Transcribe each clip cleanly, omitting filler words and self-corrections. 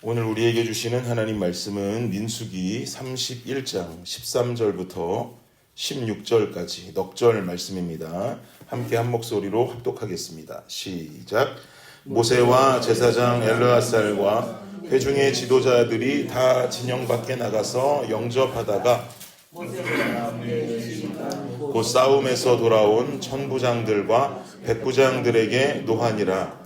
오늘 우리에게 주시는 하나님 말씀은 민수기 31장 13절부터 16절까지 넉절 말씀입니다. 함께 한 목소리로 합독하겠습니다. 시작. 모세와 제사장 엘르아살과 회중의 지도자들이 다 진영 밖에 나가서 영접하다가 곧 싸움에서 돌아온 천부장들과 백부장들에게 노하니라.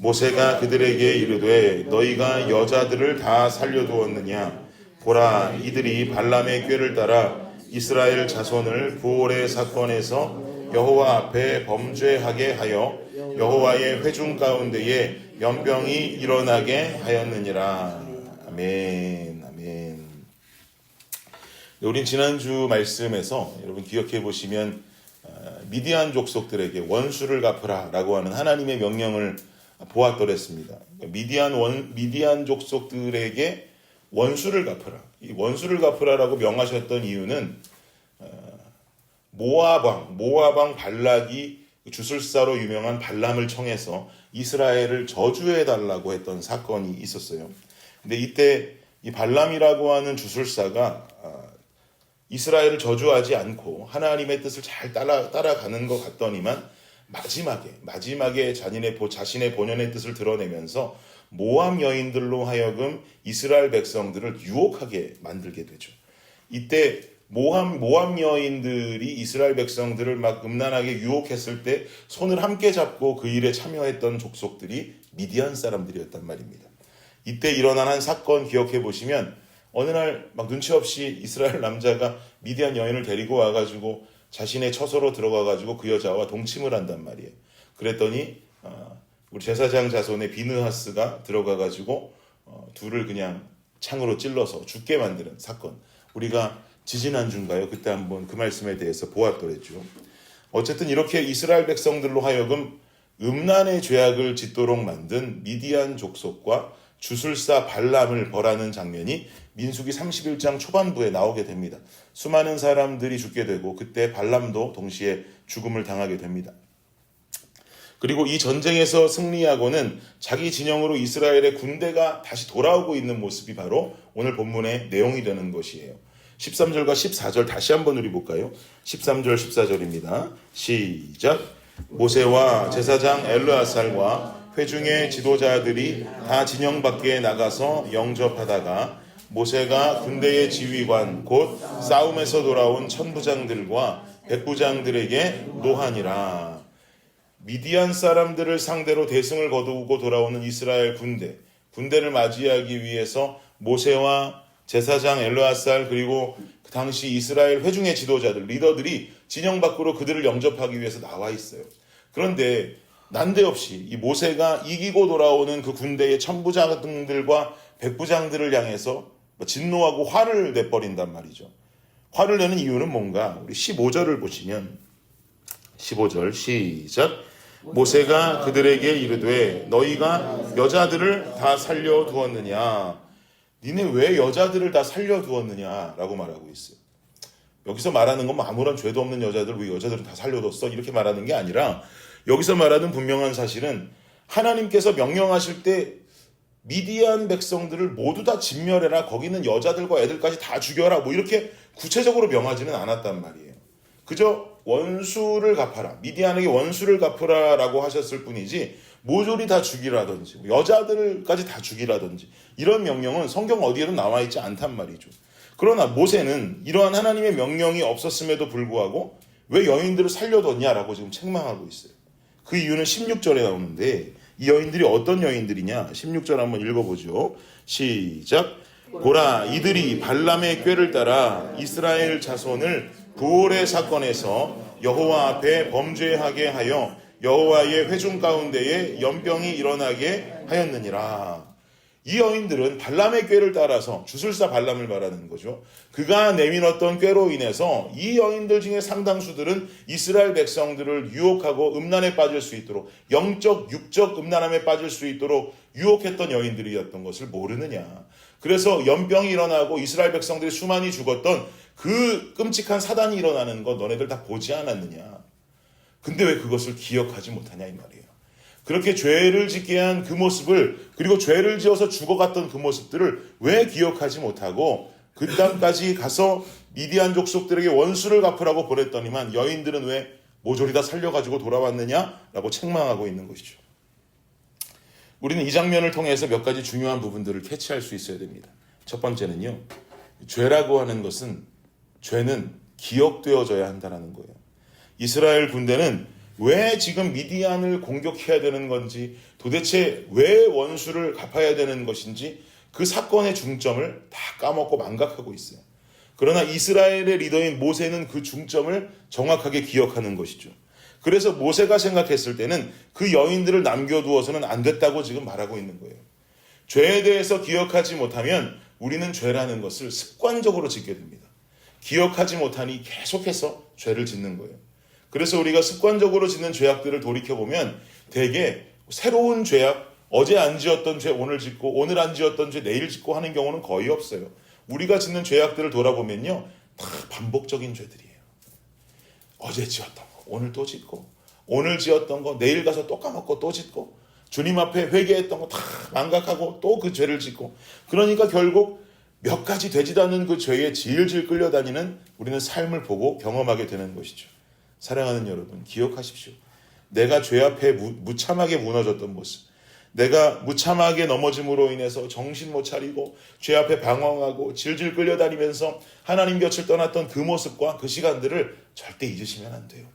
모세가 그들에게 이르되 너희가 여자들을 다 살려두었느냐? 보라, 이들이 발람의 꾀를 따라 이스라엘 자손을 부올의 사건에서 여호와 앞에 범죄하게 하여 여호와의 회중 가운데에 연병이 일어나게 하였느니라. 아멘. 아멘. 우린 지난주 말씀에서 여러분 기억해 보시면 미디안 족속들에게 원수를 갚으라 라고 하는 하나님의 명령을 보았더랬습니다. 미디안 족속들에게 원수를 갚으라. 이 원수를 갚으라라고 명하셨던 이유는 모아방 발락이 주술사로 유명한 발람을 청해서 이스라엘을 저주해 달라고 했던 사건이 있었어요. 근데 이때 이 발람이라고 하는 주술사가 이스라엘을 저주하지 않고 하나님의 뜻을 잘 따라가는 것 같더니만 마지막에 자신의 본연의 뜻을 드러내면서 모압 여인들로 하여금 이스라엘 백성들을 유혹하게 만들게 되죠. 이때 모압 여인들이 이스라엘 백성들을 막 음란하게 유혹했을 때 손을 함께 잡고 그 일에 참여했던 족속들이 미디안 사람들이었단 말입니다. 이때 일어난 한 사건 기억해 보시면 어느 날 막 눈치 없이 이스라엘 남자가 미디안 여인을 데리고 와가지고 자신의 처소로 들어가가지고 그 여자와 동침을 한단 말이에요. 그랬더니 우리 제사장 자손의 비느하스가 들어가가지고 둘을 그냥 창으로 찔러서 죽게 만드는 사건. 우리가 지지난주인가요? 그때 한번 그 말씀에 대해서 보았더랬죠. 어쨌든 이렇게 이스라엘 백성들로 하여금 음란의 죄악을 짓도록 만든 미디안 족속과 주술사 발람을 벌하는 장면이 민수기 31장 초반부에 나오게 됩니다. 수많은 사람들이 죽게 되고 그때 발람도 동시에 죽음을 당하게 됩니다. 그리고 이 전쟁에서 승리하고는 자기 진영으로 이스라엘의 군대가 다시 돌아오고 있는 모습이 바로 오늘 본문의 내용이 되는 것이에요. 13절과 14절 다시 한번 우리 볼까요? 13절 14절입니다. 시작. 모세와 제사장 엘르아살과 회중의 지도자들이 다 진영 밖에 나가서 영접하다가 모세가 군대의 지휘관 곧 싸움에서 돌아온 천부장들과 백부장들에게 노하니라. 미디안 사람들을 상대로 대승을 거두고 돌아오는 이스라엘 군대를 맞이하기 위해서 모세와 제사장 엘르아살 그리고 그 당시 이스라엘 회중의 지도자들 리더들이 진영 밖으로 그들을 영접하기 위해서 나와 있어요. 그런데 난데없이 이 모세가 이기고 돌아오는 그 군대의 천부장들과 백부장들을 향해서 진노하고 화를 내버린단 말이죠. 화를 내는 이유는 뭔가? 우리 15절을 보시면 15절 시작. 모세가 그들에게 이르되 너희가 여자들을 다 살려두었느냐? 니네 왜 여자들을 다 살려두었느냐라고 말하고 있어요. 여기서 말하는 건 아무런 죄도 없는 여자들 왜 여자들을 다 살려뒀어? 이렇게 말하는 게 아니라 여기서 말하는 분명한 사실은 하나님께서 명령하실 때 미디안 백성들을 모두 다 진멸해라. 거기는 여자들과 애들까지 다 죽여라. 뭐 이렇게 구체적으로 명하지는 않았단 말이에요. 그저 원수를 갚아라. 미디안에게 원수를 갚으라라고 하셨을 뿐이지 모조리 다 죽이라든지 여자들까지 다 죽이라든지 이런 명령은 성경 어디에도 나와 있지 않단 말이죠. 그러나 모세는 이러한 하나님의 명령이 없었음에도 불구하고 왜 여인들을 살려뒀냐라고 지금 책망하고 있어요. 그 이유는 16절에 나오는데 이 여인들이 어떤 여인들이냐? 16절 한번 읽어보죠. 시작. 보라, 이들이 발람의 꾀를 따라 이스라엘 자손을 부올의 사건에서 여호와 앞에 범죄하게 하여 여호와의 회중 가운데에 연병이 일어나게 하였느니라. 이 여인들은 발람의 꾀를 따라서 주술사 발람을 말하는 거죠. 그가 내밀었던 꾀로 인해서 이 여인들 중에 상당수들은 이스라엘 백성들을 유혹하고 음란에 빠질 수 있도록 영적 육적 음란함에 빠질 수 있도록 유혹했던 여인들이었던 것을 모르느냐. 그래서 연병이 일어나고 이스라엘 백성들이 수많이 죽었던 그 끔찍한 사단이 일어나는 거 너네들 다 보지 않았느냐. 근데 왜 그것을 기억하지 못하냐 이 말이에요. 그렇게 죄를 짓게 한 그 모습을, 그리고 죄를 지어서 죽어갔던 그 모습들을 왜 기억하지 못하고 그 땅까지 가서 미디안 족속들에게 원수를 갚으라고 보냈더니만 여인들은 왜 모조리 다 살려가지고 돌아왔느냐라고 책망하고 있는 것이죠. 우리는 이 장면을 통해서 몇 가지 중요한 부분들을 캐치할 수 있어야 됩니다. 첫 번째는요, 죄라고 하는 것은, 죄는 기억되어져야 한다는 거예요. 이스라엘 군대는 왜 지금 미디안을 공격해야 되는 건지, 도대체 왜 원수를 갚아야 되는 것인지 그 사건의 중점을 다 까먹고 망각하고 있어요. 그러나 이스라엘의 리더인 모세는 그 중점을 정확하게 기억하는 것이죠. 그래서 모세가 생각했을 때는 그 여인들을 남겨두어서는 안 됐다고 지금 말하고 있는 거예요. 죄에 대해서 기억하지 못하면 우리는 죄라는 것을 습관적으로 짓게 됩니다. 기억하지 못하니 계속해서 죄를 짓는 거예요. 그래서 우리가 습관적으로 짓는 죄악들을 돌이켜보면 대개 새로운 죄악, 어제 안 지었던 죄 오늘 짓고, 오늘 안 지었던 죄 내일 짓고 하는 경우는 거의 없어요. 우리가 짓는 죄악들을 돌아보면요, 다 반복적인 죄들이에요. 어제 지었던 거 오늘 또 짓고, 오늘 지었던 거 내일 가서 또 까먹고 또 짓고, 주님 앞에 회개했던 거 다 망각하고 또 그 죄를 짓고, 그러니까 결국 몇 가지 되지도 않는 그 죄에 질질 끌려다니는 우리는 삶을 보고 경험하게 되는 것이죠. 사랑하는 여러분, 기억하십시오. 내가 죄 앞에 무참하게 무너졌던 모습, 내가 무참하게 넘어짐으로 인해서 정신 못 차리고 죄 앞에 방황하고 질질 끌려다니면서 하나님 곁을 떠났던 그 모습과 그 시간들을 절대 잊으시면 안 돼요.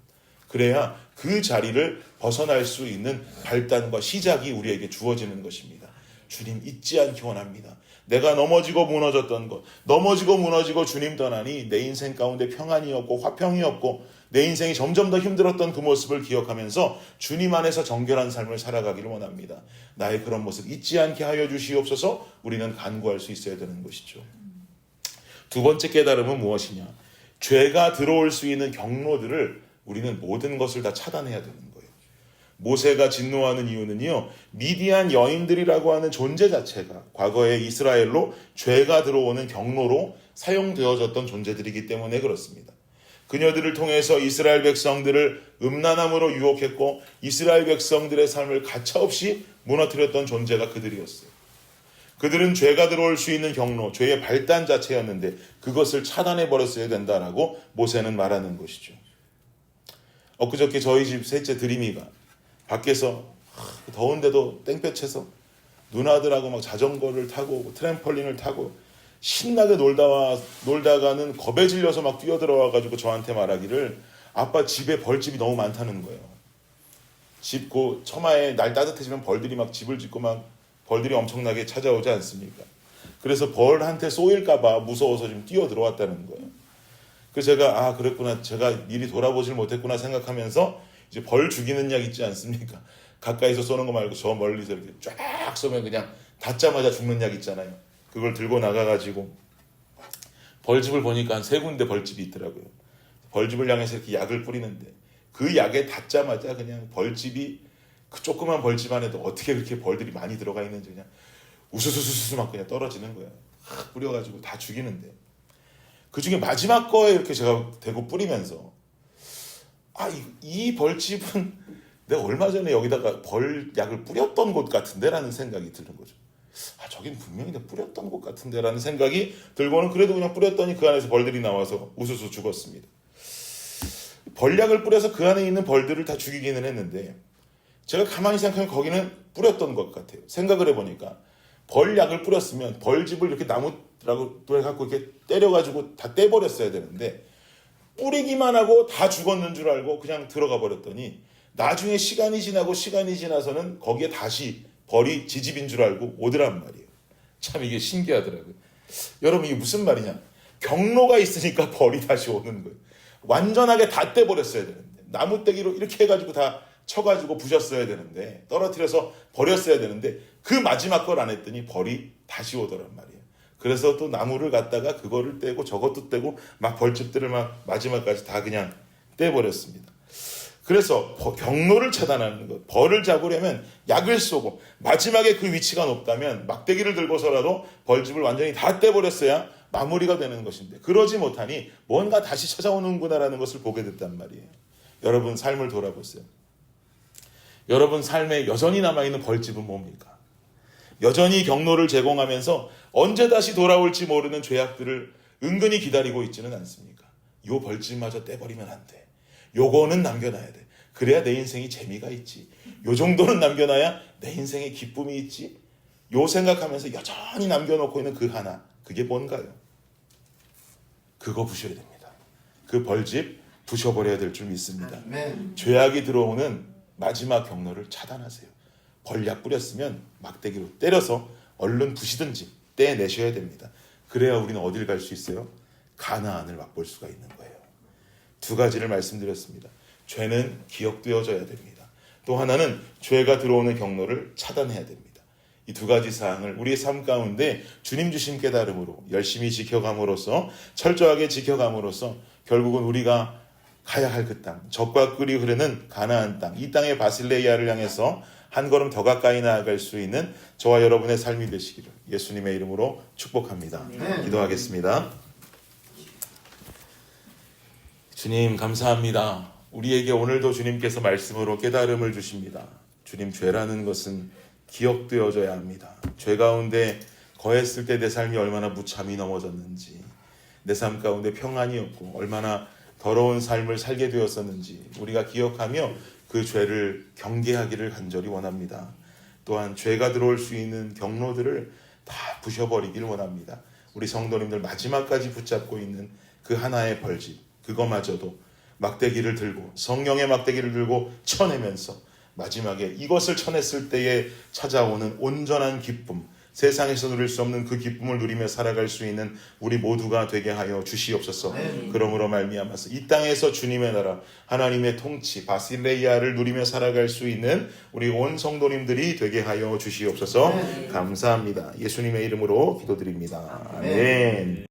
그래야 그 자리를 벗어날 수 있는 발단과 시작이 우리에게 주어지는 것입니다. 주님 잊지 않기 원합니다. 내가 넘어지고 무너졌던 것, 넘어지고 무너지고 주님 떠나니 내 인생 가운데 평안이 없고 화평이 없고 내 인생이 점점 더 힘들었던 그 모습을 기억하면서 주님 안에서 정결한 삶을 살아가기를 원합니다. 나의 그런 모습 잊지 않게 하여 주시옵소서. 우리는 간구할 수 있어야 되는 것이죠. 두 번째 깨달음은 무엇이냐? 죄가 들어올 수 있는 경로들을 우리는 모든 것을 다 차단해야 되는 거예요. 모세가 진노하는 이유는요, 미디안 여인들이라고 하는 존재 자체가 과거에 이스라엘로 죄가 들어오는 경로로 사용되어졌던 존재들이기 때문에 그렇습니다. 그녀들을 통해서 이스라엘 백성들을 음란함으로 유혹했고 이스라엘 백성들의 삶을 가차없이 무너뜨렸던 존재가 그들이었어요. 그들은 죄가 들어올 수 있는 경로, 죄의 발단 자체였는데 그것을 차단해버렸어야 된다라고 모세는 말하는 것이죠. 엊그저께 저희 집 셋째 드림이가 밖에서 더운데도 땡볕에서 누나들하고 막 자전거를 타고 트램펄린을 타고 신나게 놀다가는 겁에 질려서 막 뛰어들어와가지고 저한테 말하기를, 아빠 집에 벌집이 너무 많다는 거예요. 집 그 처마에 날 따뜻해지면 벌들이 막 집을 짓고 막 벌들이 엄청나게 찾아오지 않습니까? 그래서 벌한테 쏘일까봐 무서워서 좀 뛰어들어왔다는 거예요. 그래서 제가 그랬구나, 제가 미리 돌아보질 못했구나 생각하면서 이제 벌 죽이는 약 있지 않습니까? 가까이서 쏘는 거 말고 저 멀리서 이렇게 쫙 쏘면 그냥 닿자마자 죽는 약 있잖아요. 그걸 들고 나가가지고 벌집을 보니까 한 3군데 벌집이 있더라고요. 벌집을 향해서 이렇게 약을 뿌리는데 그 약에 닿자마자 그냥 벌집이, 그 조그만 벌집 안에도 어떻게 그렇게 벌들이 많이 들어가 있는지 그냥 우수수수수 막 그냥 떨어지는 거예요. 뿌려가지고 다 죽이는데, 그 중에 마지막 거에 이렇게 제가 대고 뿌리면서 이 벌집은 내가 얼마 전에 여기다가 벌약을 뿌렸던 곳 같은데 라는 생각이 드는 거죠. 저긴 분명히 내가 뿌렸던 곳 같은데 라는 생각이 들고는 그래도 그냥 뿌렸더니 그 안에서 벌들이 나와서 우수수 죽었습니다. 벌약을 뿌려서 그 안에 있는 벌들을 다 죽이기는 했는데 제가 가만히 생각하면 거기는 뿌렸던 것 같아요. 생각을 해보니까 벌약을 뿌렸으면 벌집을 이렇게 나무라고 해갖고 이렇게 때려가지고 다 떼버렸어야 되는데 뿌리기만 하고 다 죽었는 줄 알고 그냥 들어가 버렸더니 나중에 시간이 지나서는 거기에 다시 벌이 지집인 줄 알고 오더란 말이에요. 참 이게 신기하더라고요. 여러분 이게 무슨 말이냐? 경로가 있으니까 벌이 다시 오는 거예요. 완전하게 다 떼버렸어야 되는데 나무떼기로 이렇게 해가지고 다 쳐가지고 부셨어야 되는데, 떨어뜨려서 버렸어야 되는데 그 마지막 걸 안 했더니 벌이 다시 오더란 말이에요. 그래서 또 나무를 갖다가 그거를 떼고 저것도 떼고 막 벌집들을 막 마지막까지 다 그냥 떼버렸습니다. 그래서 경로를 차단하는 것, 벌을 잡으려면 약을 쏘고 마지막에 그 위치가 높다면 막대기를 들고서라도 벌집을 완전히 다 떼버렸어야 마무리가 되는 것인데 그러지 못하니 뭔가 다시 찾아오는구나라는 것을 보게 됐단 말이에요. 여러분 삶을 돌아보세요. 여러분 삶에 여전히 남아있는 벌집은 뭡니까? 여전히 경로를 제공하면서 언제 다시 돌아올지 모르는 죄악들을 은근히 기다리고 있지는 않습니까? 요 벌집마저 떼버리면 안 돼. 요거는 남겨놔야 돼. 그래야 내 인생이 재미가 있지. 요 정도는 남겨놔야 내 인생에 기쁨이 있지. 요 생각하면서 여전히 남겨놓고 있는 그 하나, 그게 뭔가요? 그거 부셔야 됩니다. 그 벌집 부셔버려야 될 줄 믿습니다. 죄악이 들어오는 마지막 경로를 차단하세요. 벌약 뿌렸으면 막대기로 때려서 얼른 부시든지 떼내셔야 됩니다. 그래야 우리는 어딜 갈 수 있어요? 가나안을 맛볼 수가 있는 거예요. 두 가지를 말씀드렸습니다. 죄는 기억되어져야 됩니다. 또 하나는 죄가 들어오는 경로를 차단해야 됩니다. 이 두 가지 사항을 우리의 삶 가운데 주님 주신 깨달음으로 열심히 지켜감으로써, 철저하게 지켜감으로써 결국은 우리가 가야 할 그 땅, 젖과 꿀이 흐르는 가나안 땅, 이 땅의 바실레이아를 향해서 한 걸음 더 가까이 나아갈 수 있는 저와 여러분의 삶이 되시기를 예수님의 이름으로 축복합니다. 기도하겠습니다. 주님 감사합니다. 우리에게 오늘도 주님께서 말씀으로 깨달음을 주십니다. 주님, 죄라는 것은 기억되어져야 합니다. 죄 가운데 거했을 때 내 삶이 얼마나 무참히 넘어졌는지, 내 삶 가운데 평안이 없고 얼마나 더러운 삶을 살게 되었었는지 우리가 기억하며 그 죄를 경계하기를 간절히 원합니다. 또한 죄가 들어올 수 있는 경로들을 다 부셔버리기를 원합니다. 우리 성도님들 마지막까지 붙잡고 있는 그 하나의 벌집, 그거마저도 막대기를 들고, 성령의 막대기를 들고 쳐내면서 마지막에 이것을 쳐냈을 때에 찾아오는 온전한 기쁨, 세상에서 누릴 수 없는 그 기쁨을 누리며 살아갈 수 있는 우리 모두가 되게 하여 주시옵소서. 그러므로 말미암아서 이 땅에서 주님의 나라, 하나님의 통치, 바실레이아를 누리며 살아갈 수 있는 우리 온 성도님들이 되게 하여 주시옵소서. 감사합니다. 예수님의 이름으로 기도드립니다. 아멘.